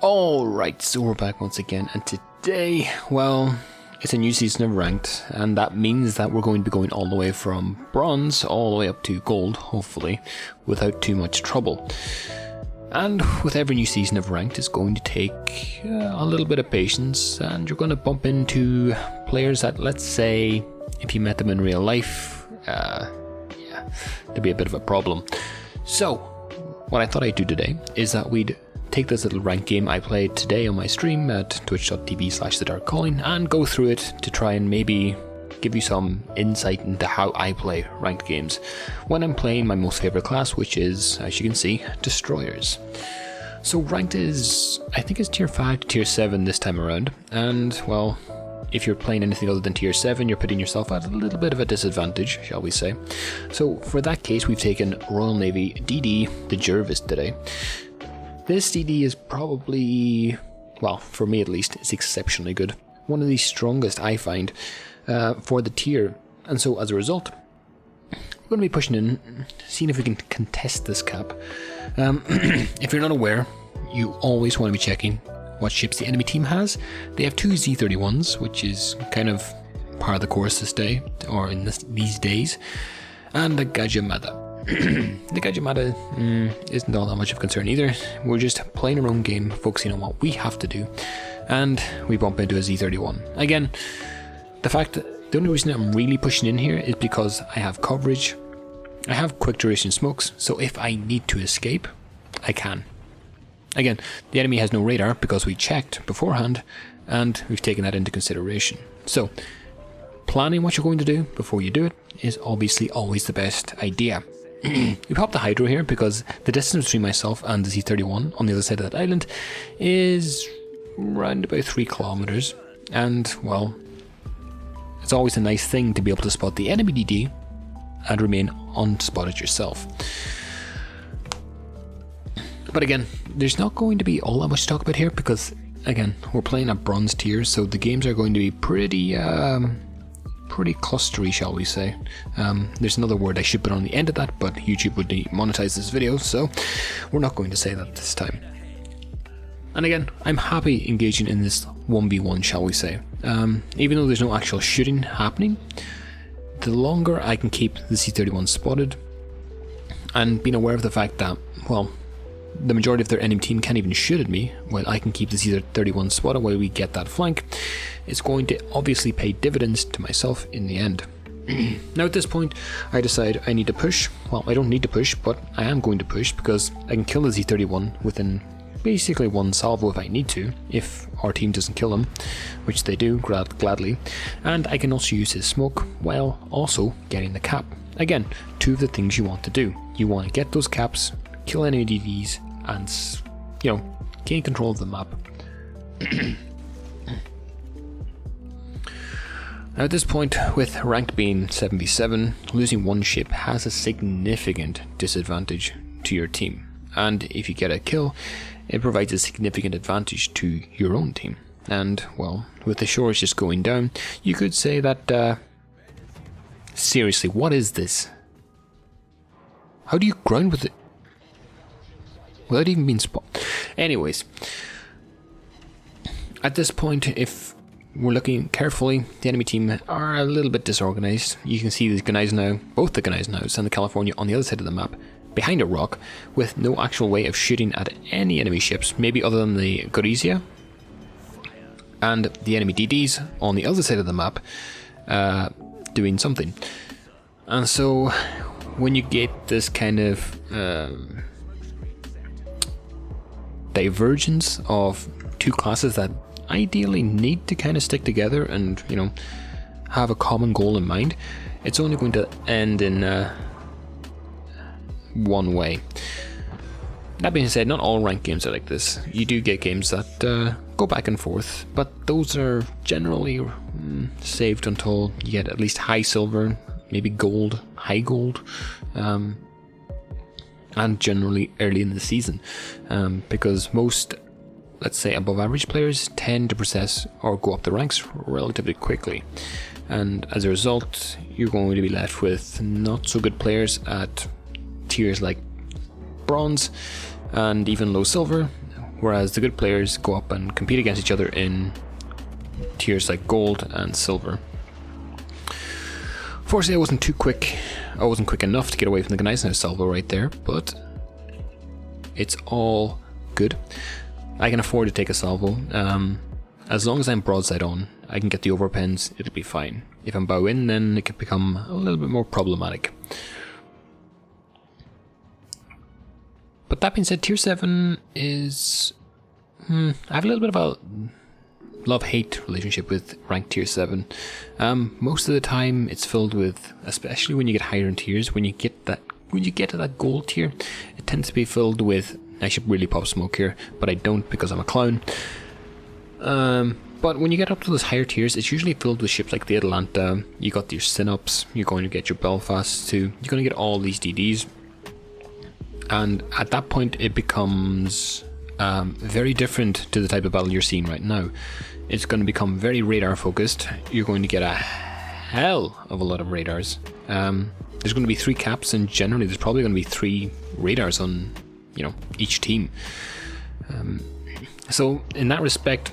Alright, so we're back once again, and today, well, it's a new season of Ranked, and that means that we're going to be going all the way from Bronze all the way up to Gold, hopefully, without too much trouble. And with every new season of Ranked, it's going to take a little bit of patience, and you're going to bump into players that, let's say, if you met them in real life, there'd be a bit of a problem. So, what I thought I'd do today is that we'd take this little ranked game I played today on my stream at twitch.tv/thedarkcalling and go through it to try and maybe give you some insight into how I play ranked games when I'm playing my most favourite class, which is, as you can see, Destroyers. So ranked is, I think it's tier 5 to tier 7 this time around, and well, if you're playing anything other than tier 7, you're putting yourself at a little bit of a disadvantage, shall we say. So for that case, we've taken Royal Navy DD, the Jervis, today. This DD is probably, well, for me at least, it's exceptionally good. One of the strongest I find for the tier. And so as a result, we're going to be pushing in, seeing if we can contest this cap. If you're not aware, you always want to be checking what ships the enemy team has. They have 2 Z-31s, which is kind of par of the course this day, or in these days, and the Gajamada. The Gajamada isn't all that much of a concern either. We're just playing our own game, focusing on what we have to do, and we bump into a Z-31. Again, the fact that the only reason I'm really pushing in here is because I have coverage, I have quick duration smokes, so if I need to escape, I can. Again, the enemy has no radar because we checked beforehand, and we've taken that into consideration. So, planning what you're going to do before you do it is obviously always the best idea. We popped the Hydro here because the distance between myself and the Z-31 on the other side of that island is around about 3 kilometers, and well, it's always a nice thing to be able to spot the enemy DD and remain unspotted yourself. But again, there's not going to be all that much to talk about here because, again, we're playing at bronze tier, so the games are going to be pretty clustery, shall we say. There's another word I should put on the end of that, but YouTube would monetize this video, so we're not going to say that this time. And again, I'm happy engaging in this 1v1, shall we say. Even though there's no actual shooting happening, the longer I can keep the C-31 spotted, and being aware of the fact that, well, the majority of their enemy team can't even shoot at me, while I can keep the Z-31 spotted while we get that flank, it's going to obviously pay dividends to myself in the end. Now at this point, I decide I need to push. Well, I don't need to push, but I am going to push because I can kill the Z-31 within basically one salvo if I need to, if our team doesn't kill him, which they do gladly, and I can also use his smoke while also getting the cap. Again, 2 of the things you want to do. You want to get those caps, kill enemy DDs, and, you know, gain control of the map. Now at this point, with ranked being 7v7, losing one ship has a significant disadvantage to your team. And if you get a kill, it provides a significant advantage to your own team. And, well, with the shores just going down, you could say that, seriously, what is this? How do you ground with it without even being spotted? Anyways, at this point, if we're looking carefully, the enemy team are a little bit disorganized. You can see the Gneisenau, both the Gneisenau and the California on the other side of the map, behind a rock, with no actual way of shooting at any enemy ships, maybe other than the Gorizia, and the enemy DDs on the other side of the map, doing something. And so, when you get this kind of divergence of 2 classes that ideally need to kind of stick together and, you know, have a common goal in mind, it's only going to end in one way. That being said, not all ranked games are like this. You do get games that go back and forth, but those are generally saved until you get at least high silver, maybe gold, high gold, and generally early in the season, because most, let's say, above average players tend to process or go up the ranks relatively quickly, and as a result you're going to be left with not so good players at tiers like bronze and even low silver, whereas the good players go up and compete against each other in tiers like gold and silver. Fortunately, I wasn't too quick. I wasn't quick enough to get away from the Gneisenau salvo right there, but it's all good. I can afford to take a salvo. As long as I'm broadside on, I can get the overpens, it'll be fine. If I'm bow in, then it could become a little bit more problematic. But that being said, tier 7 is... I have a little bit of a love-hate relationship with ranked tier 7. Most of the time it's filled with, especially when you get higher in tiers, when you get to that gold tier, it tends to be filled with, I should really pop smoke here, but I don't because I'm a clown. But when you get up to those higher tiers, it's usually filled with ships like the Atlanta. You got your Synops, you're going to get your Belfast too, you're going to get all these DDs. And at that point it becomes very different to the type of battle you're seeing right now. It's going to become very radar focused. You're going to get a hell of a lot of radars. There's going to be 3 caps, and generally there's probably going to be 3 radars on, each team. So in that respect,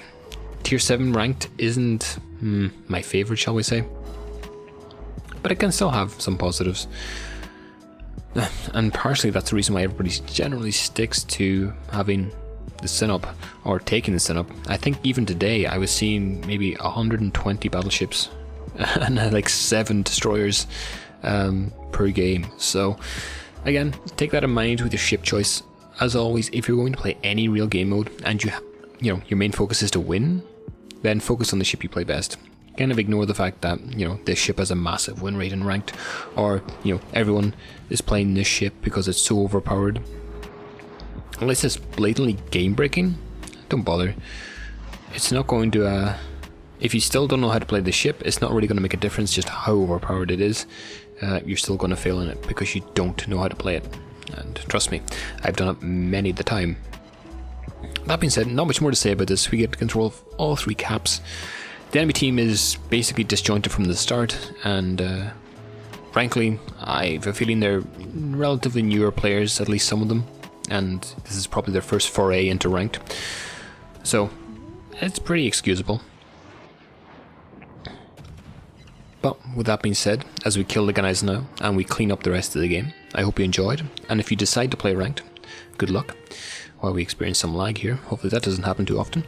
tier 7 ranked isn't my favorite, shall we say, but it can still have some positives. And partially that's the reason why everybody generally sticks to having the Synop or taking the Synop. I think even today I was seeing maybe 120 battleships and like 7 destroyers per game. So again, take that in mind with your ship choice. As always, if you're going to play any real game mode and your main focus is to win, then focus on the ship you play best. Kind of ignore the fact that this ship has a massive win rate in ranked, or everyone is playing this ship because it's so overpowered. Unless it's blatantly game breaking, don't bother. It's not going to if you still don't know how to play the ship, it's not really going to make a difference just how overpowered it is. You're still going to fail in it because you don't know how to play it, and trust me, I've done it many the time. That being said, not much more to say about this. We get control of all 3 caps. The enemy team is basically disjointed from the start, and frankly, I have a feeling they're relatively newer players, at least some of them, and this is probably their first foray into ranked, so it's pretty excusable. But with that being said, as we kill the guys now and we clean up the rest of the game, I hope you enjoyed, and if you decide to play ranked, good luck. While we experience some lag here, hopefully that doesn't happen too often.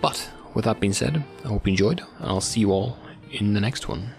But with that being said, I hope you enjoyed, and I'll see you all in the next one.